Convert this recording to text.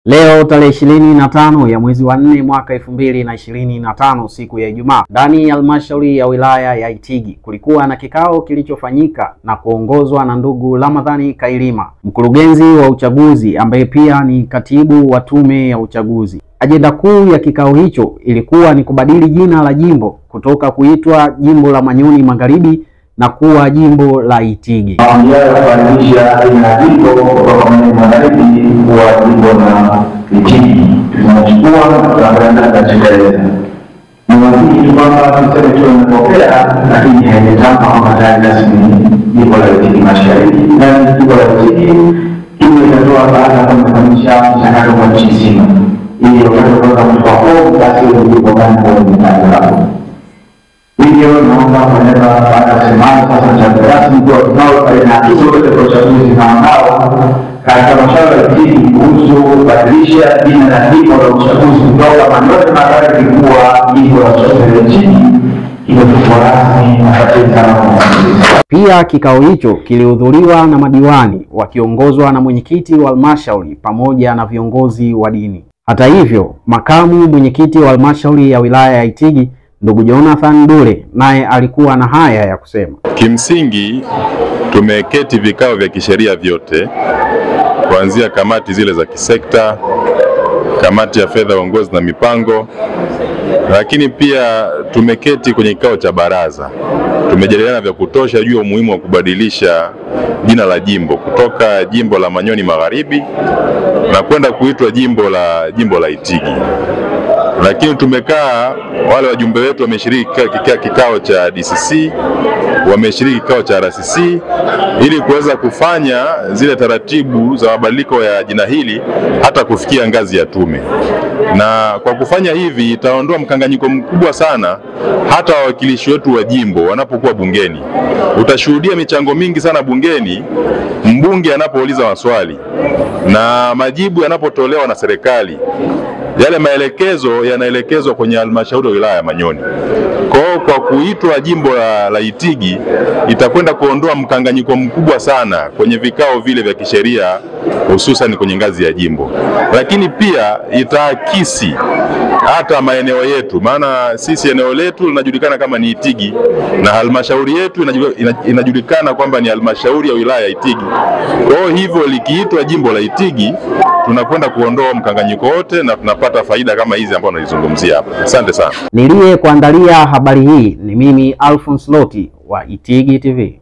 Leo tarehe 25 ya mwezi wa 4 mwaka 2025, siku ya Ijumaa, ndani ya halmashauri ya wilaya ya Itigi kulikuwa na kikao kilichofanyika na kuongozwa na ndugu Ramadhani Kailima, mkurugenzi wa uchaguzi ambaye pia ni katibu wa tume ya uchaguzi. Ajenda kuu ya kikao hicho ilikuwa ni kubadili jina la jimbo kutoka kuitwa jimbo la Manyoni Magharibi na kuwa jimbo la Itigi. Kubadilisha jina jimbo kutoka Manyoni Magharibi kuwa jimbo la Itigi. Tunachukua na tunakwenda kutekeleza. Ni wajibu kwamba tuseme tumepokea, lakini haijatamka kwamba tayari rasmi jimbo la Itigi Mashariki na jimbo la Itigi imetoa baada ya kukamilisha mchakato wa nchi nzima. Ili wakati kutoka kutoka huko basi jimbo gani kwa mtandao. Hivyo naomba maneno baada ya semana sasa jambo rasmi kwa kikao pale na hizo zote kwa uchaguzi na ambao katika masuala ya Itigi kuhusu kubadilisha jina la jimbo la uchaguzi kutoka Manyoni Magharibi kuwa jimbo la uchaguzi la Itigi imefungwa rasmi na katika. Pia kikao hicho kilihudhuriwa na madiwani wakiongozwa na mwenyekiti wa halmashauri pamoja na viongozi wa dini. Hata hivyo, makamu mwenyekiti wa halmashauri ya wilaya ya Itigi ndugu Jonathan Dule naye alikuwa na haya ya kusema. Kimsingi tumeketi vikao vya kisheria vyote, kuanzia kamati zile za kisekta, kamati ya fedha, uongozi na mipango, lakini pia tumeketi kwenye kikao cha baraza. Tumejadiliana vya kutosha juu ya umuhimu wa kubadilisha jina la jimbo kutoka jimbo la Manyoni Magharibi na kwenda kuitwa jimbo la Itigi. Lakini tumekaa, wale wajumbe wetu wameshiriki kikao cha DCC, wameshiriki kikao cha RCC ili kuweza kufanya zile taratibu za mabadiliko ya jina hili hata kufikia ngazi ya tume. Na kwa kufanya hivi itaondoa mkanganyiko mkubwa sana hata wawakilishi wetu wa jimbo wanapokuwa bungeni. Utashuhudia michango mingi sana bungeni, mbunge anapouliza maswali na majibu yanapotolewa na serikali, yale maelekezo yanaelekezwa kwenye halmashauri ya wilaya ya Manyoni. Kwa kuitwa jimbo la Itigi itakwenda kuondoa mkanganyiko mkubwa sana kwenye vikao vile vya kisheria, hususan kwenye ngazi ya jimbo. Lakini pia itaakisi hata maeneo yetu, maana sisi eneo letu linajulikana kama ni Itigi na halmashauri yetu inajulikana kwamba ni halmashauri ya wilaya ya Itigi. Kwa hivyo likiitwa jimbo la Itigi tunakwenda kuondoa mkanganyiko wote na tunapata faida kama hizi ambazo nalizungumzia hapa. Asante sana. Niliyekuandalia habari hii ni mimi Alphonse Loti wa Itigi TV.